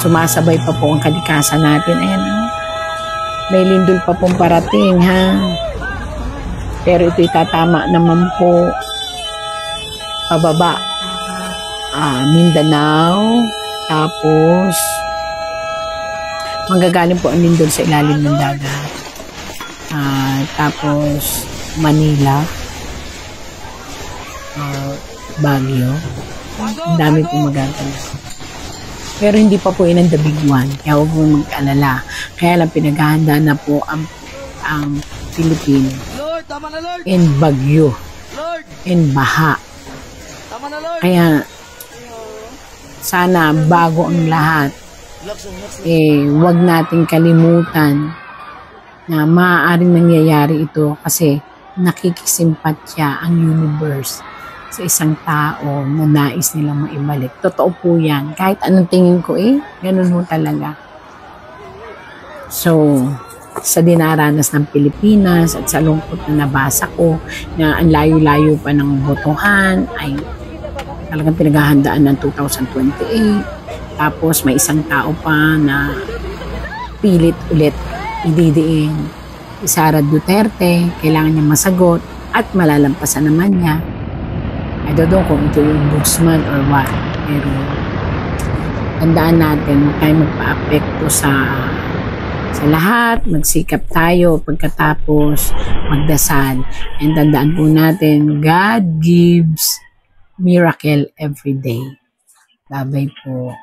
sumasabay pa po ang kalikasan natin. Ayan, may lindol pa pong parating, ha? Pero ito'y tatama naman po pababa. Mindanao, tapos manggagaling po ang lindol sa ilalim ng dagat. Tapos Manila, Baguio. Ang dami po magagaling. Pero hindi pa po yun ang the big one. Kaya huwag mo mag-alala. Kaya lang pinaghahanda na po ang Pilipinas. In bagyo. In baha. Kaya sana bago ang lahat, huwag nating kalimutan na maaaring nangyayari ito kasi nakikisimpatya ang universe sa isang tao na nais nilang maibalik. Totoo po yan. Kahit anong tingin ko ganun ho talaga. So, sa dinaranas ng Pilipinas at sa lungkot na nabasa ko na ang layo-layo pa ng botohan ay talagang pinaghahandaan ng 2028. Tapos may isang tao pa na pilit ulit ididiin. Sara Duterte, kailangan niya masagot at malalampasan naman niya. I don't know kung ito yung ombudsman or what. Pero tandaan natin, huwag tayo magpa-apekto sa lahat. Magsikap tayo pagkatapos magdasal. And tandaan po natin, God gives miracle every day. Babay po.